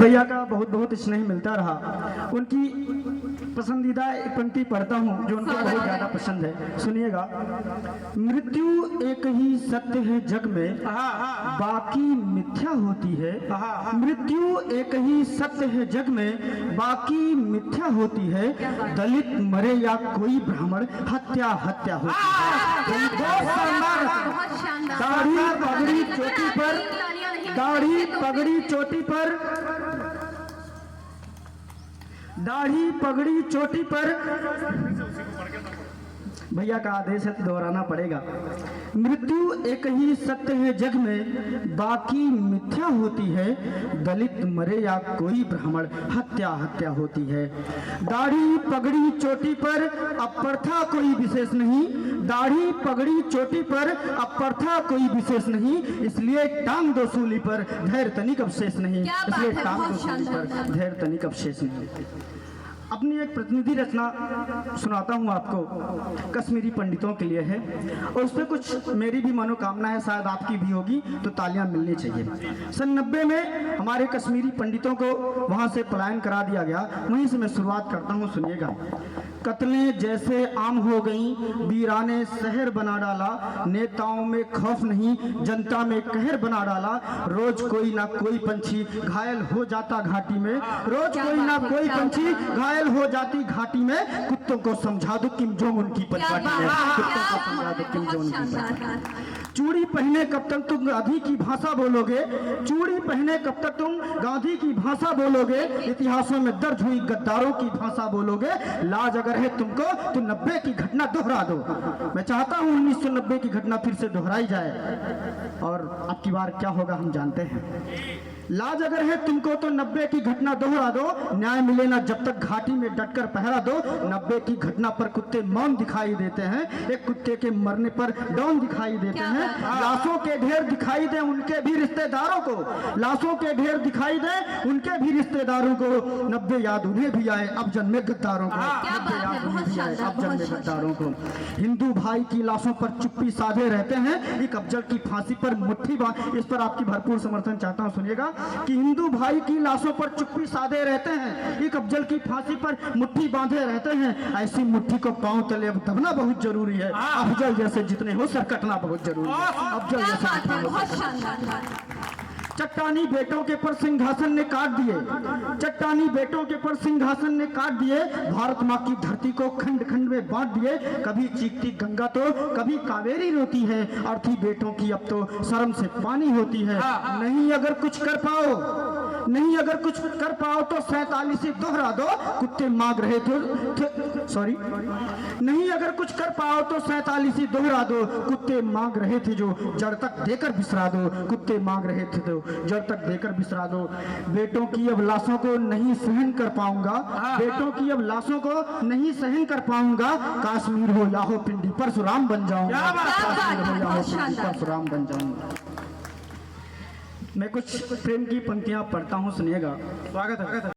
भैया का बहुत बहुत स्नेह मिलता रहा। उनकी पसंदीदा एक पंक्ति पढ़ता हूँ जो उनको बहुत ज्यादा पसंद है, सुनिएगा। मृत्यु एक ही सत्य है जग में, बाकी मिथ्या होती है। मृत्यु एक ही सत्य है जग में, बाकी मिथ्या होती है। दलित मरे या कोई ब्राह्मण, हत्या हत्या होती है। दाढ़ी पगड़ी चोटी पर, दाढ़ी पगड़ी चोटी पर, दाढ़ी पगड़ी चोटी पर, भैया का आदेश है तो दोहराना पड़ेगा। मृत्यु एक ही सत्य है जग में, बाकी मिथ्या होती है। दलित मरे या कोई ब्राह्मण, हत्या हत्या होती है। दाढ़ी पगड़ी चोटी पर, अब प्रथा कोई विशेष नहीं। दाढ़ी पगड़ी चोटी पर, अब प्रथा कोई विशेष नहीं। इसलिए टांग दो सूली पर, धैर्य तनिक अवशेष नहीं। इसलिए टांग दो सूली पर, धैर्य तनिक अवशेष नहीं। अपनी एक प्रतिनिधि रचना सुनाता हूँ आपको, कश्मीरी पंडितों के लिए है, और उसमें कुछ मेरी भी मनोकामना है, शायद आपकी भी होगी, तो तालियां मिलनी चाहिए। सन 90 में हमारे कश्मीरी पंडितों को वहां से पलायन करा दिया गया। वहीं से मैं शुरुआत करता हूँ, सुनिएगा। कत्लें जैसे आम हो गई, वीराने शहर बना डाला। नेताओं में खौफ नहीं, जनता में कहर बना डाला। रोज कोई ना कोई पंछी घायल हो जाता घाटी में। रोज कोई ना कोई पंछी घायल हो जाती घाटी में। कुत्तों को समझा दो किम जोंग उन की परिपाटी में। कुत्तों को समझा दो किम जोंग उन की परिपाटी। चूड़ी पहने कब तक तुम गांधी की भाषा बोलोगे। चूड़ी पहने कब तक तुम गांधी की भाषा बोलोगे। इतिहासों में दर्ज हुई गद्दारों की भाषा बोलोगे। लाज अगर है तुमको तो 90 की घटना दोहरा दो। मैं चाहता हूं 1990 की घटना फिर से दोहराई जाए, और अब की बार क्या होगा हम जानते हैं। लाज अगर है तुमको तो 90 की घटना दोहरा दो। न्याय मिले ना जब तक घाटी में डटकर पहरा दो। 90 की घटना पर कुत्ते मौन दिखाई देते हैं। एक कुत्ते के मरने पर डॉन दिखाई देते हैं। लाशों के ढेर दिखाई दे उनके भी रिश्तेदारों को। लाशों के ढेर दिखाई दे उनके भी रिश्तेदारों को। 90 याद उन्हें भी आए अब जन्मे गद्दारों को। 90 याद उन्हें भी आए अब जन्मे गद्दारों को। हिंदू भाई की लाशों पर चुप्पी साधे रहते हैं। एक अफजल की फांसी पर मुट्ठी बांध, इस पर आपकी भरपूर समर्थन चाहता हूं, सुनिएगा। कि हिंदू भाई की लाशों पर चुप्पी साधे रहते हैं। एक अफजल की फांसी पर मुट्ठी बांधे रहते हैं। ऐसी मुट्ठी को पांव तले अब दबना बहुत जरूरी है। अफजल जैसे जितने हो सर कटना बहुत जरूरी है। अफजल जैसे जितने हो। चट्टानी बेटों के पर सिंहासन ने काट दिए। चट्टानी बेटों के पर सिंहासन ने काट दिए। भारत माँ की धरती को खंड खंड में बांट दिए। कभी चीखती गंगा तो कभी कावेरी रोती है। अर्थी बेटों की अब तो शर्म से पानी होती है। नहीं अगर कुछ कर पाओ, नहीं अगर कुछ कर पाओ तो 47 दोहरा दो। कुत्ते मांग रहे थे, सॉरी, नहीं अगर कुछ कर पाओ तो 47 दोहरा दो। कुत्ते मांग रहे थे जो जड़ तक देकर बिसरा दो। कुत्ते मांग रहे थे तो जड़ तक देकर बिसरा दो। बेटों की अब लाशों को नहीं सहन कर पाऊंगा। बेटों की अब लाशों को नहीं सहन कर पाऊंगा। कश्मीर हो या हो पिंडी परशुराम बन जाऊंगा। कश्मीर हो या हो पिंडी परशुराम बन जाऊंगा। मैं कुछ प्रेम की पंक्तियां पढ़ता हूं, सुनिएगा। स्वागत है।